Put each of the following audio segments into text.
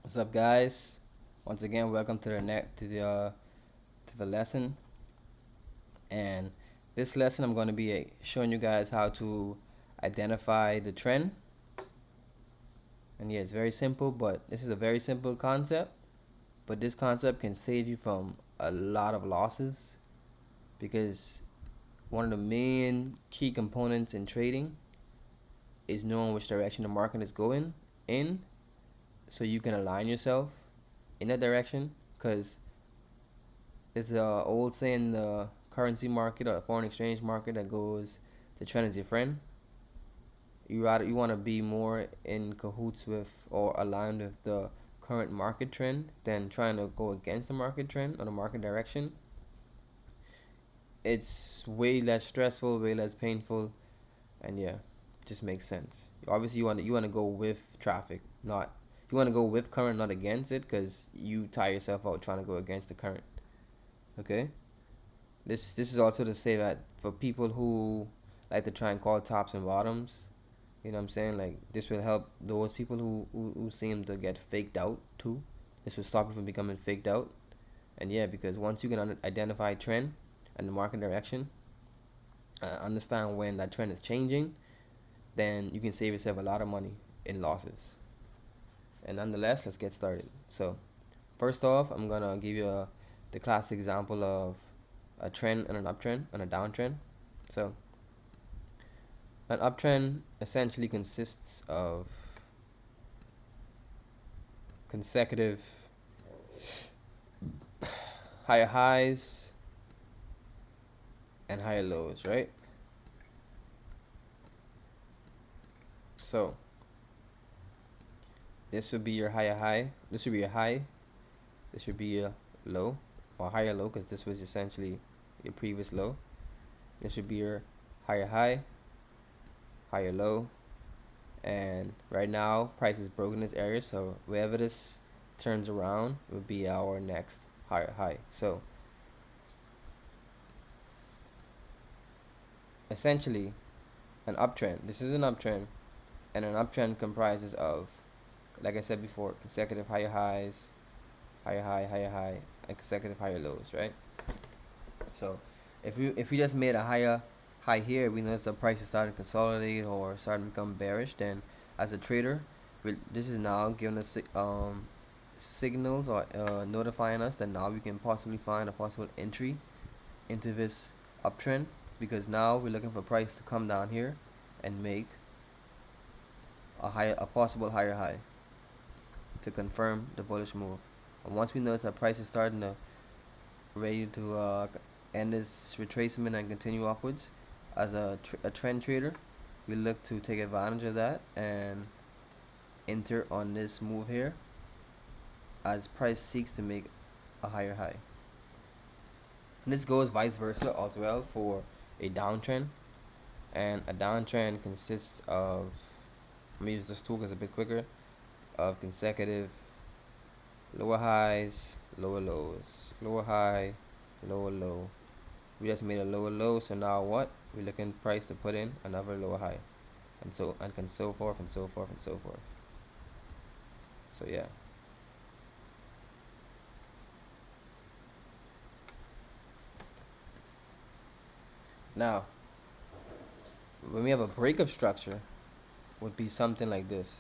What's up, guys? Once again, welcome to the lesson. And this lesson, I'm going to be showing you guys how to identify the trend. And yeah, it's very simple, but this is a very simple concept. But this concept can save you from a lot of losses because one of the main key components in trading is knowing which direction the market is going in, so you can align yourself in that direction. Because it's a old saying in the currency market or the foreign exchange market that goes, "The trend is your friend." You want to be more in cahoots with or aligned with the current market trend than trying to go against the market trend or the market direction. It's way less stressful, way less painful, and yeah, just makes sense. Obviously, you want to go with traffic, not you want to go with current, not against it, because you tire yourself out trying to go against the current. Okay. This is also to say that for people who like to try and call tops and bottoms, you know what I'm saying? Like this will help those people who seem to get faked out too. This will stop you from becoming faked out. And yeah, because once you can identify trend and the market direction, understand when that trend is changing, then you can save yourself a lot of money in losses. And nonetheless, let's get started. So first off, I'm gonna give you the classic example of a trend and an uptrend and a downtrend. So an uptrend essentially consists of consecutive higher highs and higher lows, right? So this would be your higher high. This would be a high. This would be a low or higher low, because this was essentially your previous low. This would be your higher high, higher low, and right now price is broken in this area, so wherever this turns around would be our next higher high. So essentially an uptrend, this is an uptrend, and an uptrend comprises of, like I said before, consecutive higher highs, higher high, and consecutive higher lows, right? So if we just made a higher high here, we notice the price is starting to consolidate or starting to become bearish, then as a trader, this is now giving us signals or notifying us that now we can possibly find a possible entry into this uptrend, because now we're looking for price to come down here and make a possible higher high to confirm the bullish move. And once we notice that price is starting to ready to end this retracement and continue upwards, as a trend trader, we look to take advantage of that and enter on this move here as price seeks to make a higher high. And this goes vice versa as well for a downtrend. And a downtrend consists of, let me use this tool because it's a bit quicker, of consecutive lower highs, lower lows, lower high, lower low. We just made a lower low, so now what? We're looking price to put in another lower high, and so forth and so forth and so forth. So yeah. Now, when we have a breakup structure, would be something like this: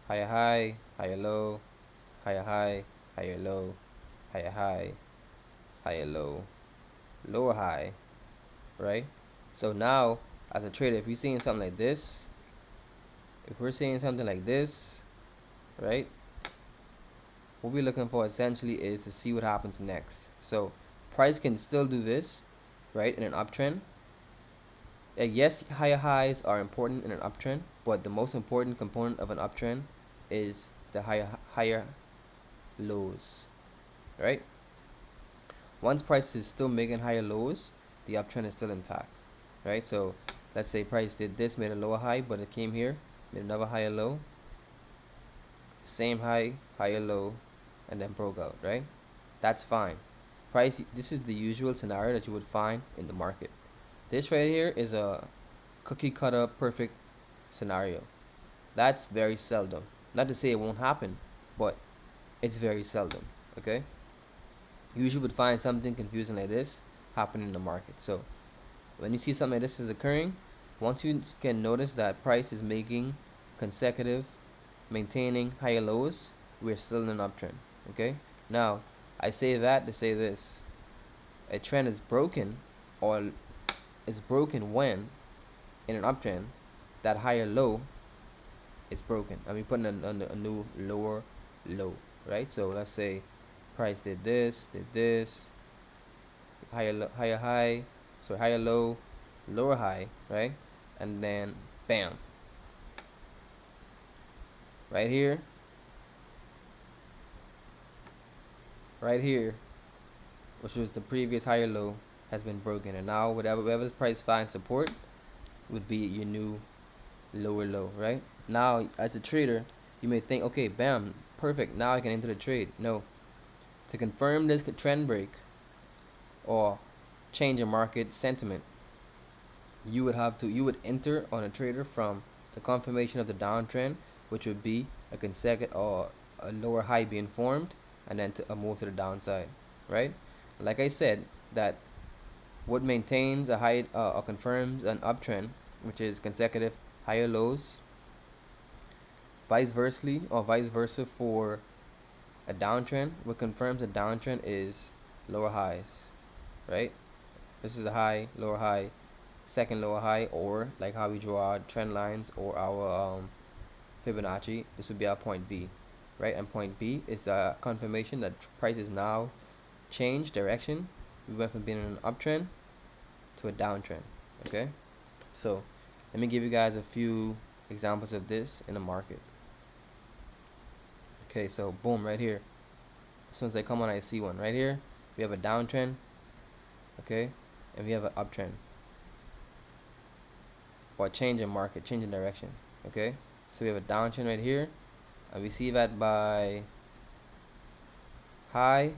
higher high, higher low, higher high, higher low, higher high, higher low, lower high, right? So now, as a trader, if we're seeing something like this, right? What we're looking for essentially is to see what happens next. So price can still do this, right, in an uptrend. Yes, higher highs are important in an uptrend, but the most important component of an uptrend is the higher lows, right? Once price is still making higher lows, the uptrend is still intact, right? So let's say price did this, made a lower high, but it came here, made another higher low, same high, higher low, and then broke out, right? That's fine. Price, this is the usual scenario that you would find in the market. This right here is a cookie cutter perfect scenario. That's very seldom. Not to say it won't happen, but it's very seldom. Okay, you usually would find something confusing like this happening in the market. So when you see something like this is occurring, once you can notice that price is making consecutive, maintaining higher lows, we're still in an uptrend. Okay, now I say that to say this: a trend is broken, or is broken when in an uptrend that higher low is broken. I mean, putting a new lower low, right? So let's say price did this, higher high, so higher low, lower high, right? And then bam, right here, right here, which was the previous higher low, has been broken, and now whatever price finds support would be your new lower low, right? Now, as a trader, you may think, okay, bam, perfect, now I can enter the trade. No, to confirm this trend break or change in market sentiment, you would enter on a trader from the confirmation of the downtrend, which would be a consecutive or a lower high being formed, and then to a move to the downside, right? Like I said, that what maintains a high or confirms an uptrend, which is consecutive higher lows, vice versa for a downtrend. What confirms a downtrend is lower highs, right? This is a high, lower high, second lower high, or like how we draw our trend lines or our Fibonacci. This would be our point B, right? And point B is the confirmation that price is now changed direction. We went from being in an uptrend to a downtrend. Okay, so let me give you guys a few examples of this in the market. Okay, so boom, right here. As soon as I come on, I see one right here. We have a downtrend, okay, and we have an uptrend or change in market, change in direction. Okay, so we have a downtrend right here, and we see that by high,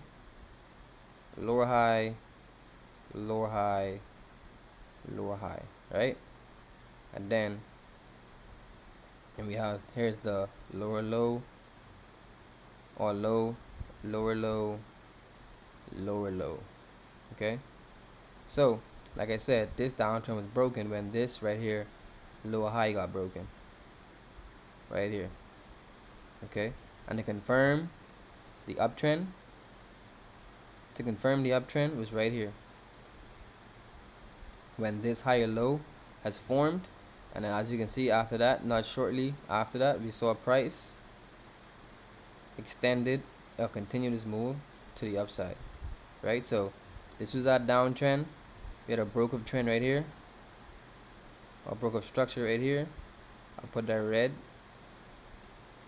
lower high, lower high, lower high, right? And then we have, here's the lower low, or low, lower low, lower low. Okay, so like I said, this downtrend was broken when this right here lower high got broken right here. Okay, and to confirm the uptrend was right here when this higher low has formed. And then as you can see, after that, not shortly after that, we saw a price extended or continued this move to the upside, right? So this was our downtrend. We had a broke of trend right here, a broke of structure right here. I'll put that red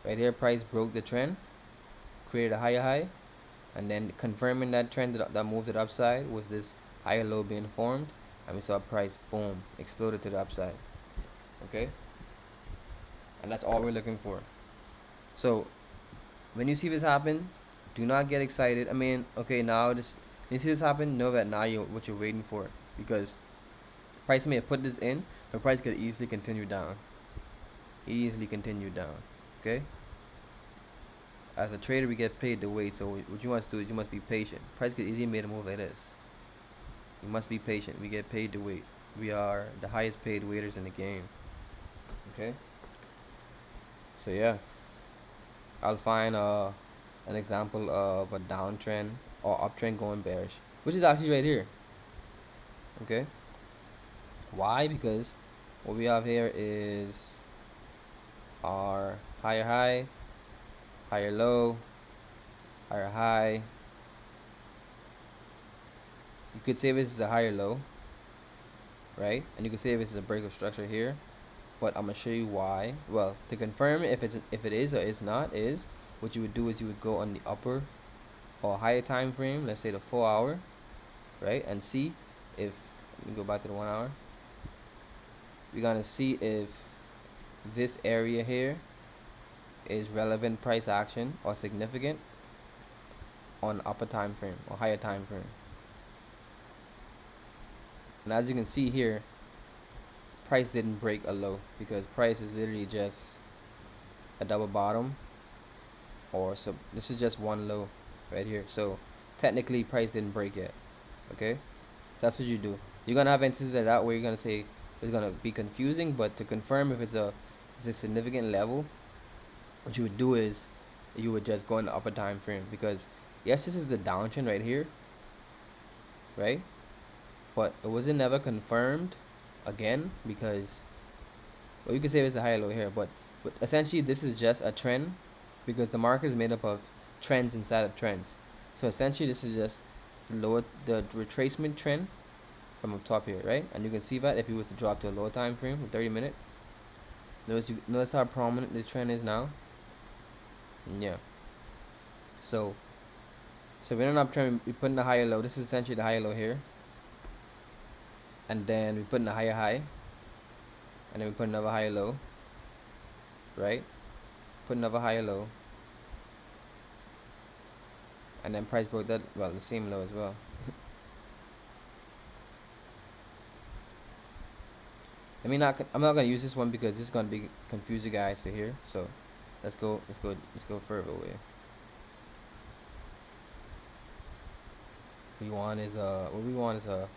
right here. Price broke the trend, created a higher high, and then confirming that trend that moved to the upside was this higher low being formed, and we saw price boom exploded to the upside. Okay, and that's all we're looking for. So when you see this happen, do not get excited. I mean, okay, now this, when you see this happen, know that now what you're waiting for, because price may have put this in, but price could easily continue down. Okay, as a trader, we get paid to wait. So what you must do is you must be patient. Price could easily make a move like this. You must be patient. We get paid to wait. We are the highest paid waiters in the game. Okay, so yeah, I'll find an example of a downtrend or uptrend going bearish, which is actually right here. Okay, why? Because what we have here is our higher high, higher low, higher high. You could say this is a higher low, right? And you could say this is a break of structure here, but I'm gonna show you why. Well, to confirm if it is or is not, is what you would do is you would go on the upper or higher time frame, let's say the 4 hour, right? And see if, let me go back to the 1 hour. We're gonna see if this area here is relevant price action or significant on upper time frame or higher time frame. And as you can see here, price didn't break a low because price is literally just a double bottom or so this is just one low right here. So technically price didn't break yet. Okay, so that's what you do. You're gonna have instances of that where you're gonna say it's gonna be confusing, but to confirm if it's a significant level, what you would do is you would just go in the upper time frame, because yes, this is the downtrend right here, right? But it wasn't never confirmed again, because, well, you can say it's a higher low here, but essentially this is just a trend, because the market is made up of trends inside of trends. So essentially this is just the retracement trend from up top here, right? And you can see that if you were to drop to a lower time frame, a 30-minute. Notice how prominent this trend is now. And yeah. So we're in an uptrend. We put in a higher low. This is essentially the higher low here, and then we put in a higher high, and then we put another higher low, right? Put another higher low, and then price broke that, well, the same low as well. I'm not gonna use this one because this is gonna be confuse you guys for here. So let's go further away. What we want is a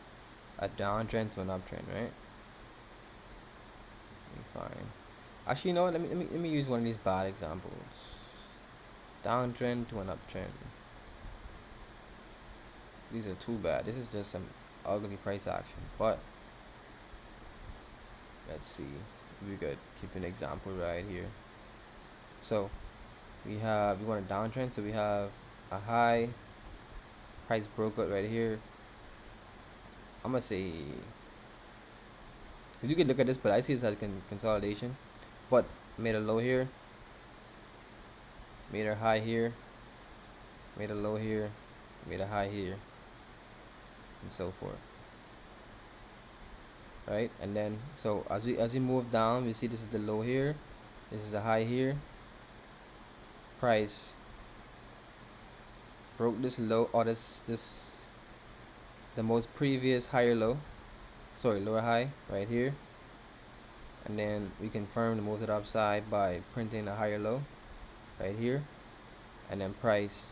downtrend to an uptrend, right? Fine. Actually, you know what? Let me use one of these bad examples. Downtrend to an uptrend. These are too bad. This is just some ugly price action. But let's see. We could keep an example right here. So we want a downtrend. So we have a high. Price broke out right here. I'm gonna say, cause you could look at this, but I see this as consolidation. But made a low here, made a high here, made a low here, made a high here, and so forth. Right? And then so as we move down, we see this is the low here, this is a high here. Price broke this low, or this the most previous higher low, sorry, lower high right here. And then we confirm the move to the upside by printing a higher low right here, and then price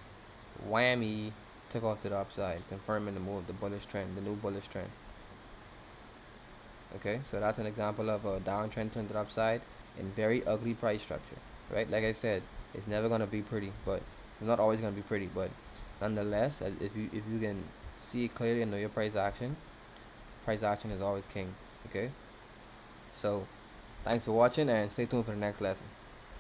whammy took off to the upside, confirming the move, the bullish trend, the new bullish trend. Okay, so that's an example of a downtrend to the upside in very ugly price structure, right? Like I said, it's never gonna be pretty, but it's not always gonna be pretty, but nonetheless, if you can see it clearly and know your price action is always king. Okay, so thanks for watching and stay tuned for the next lesson.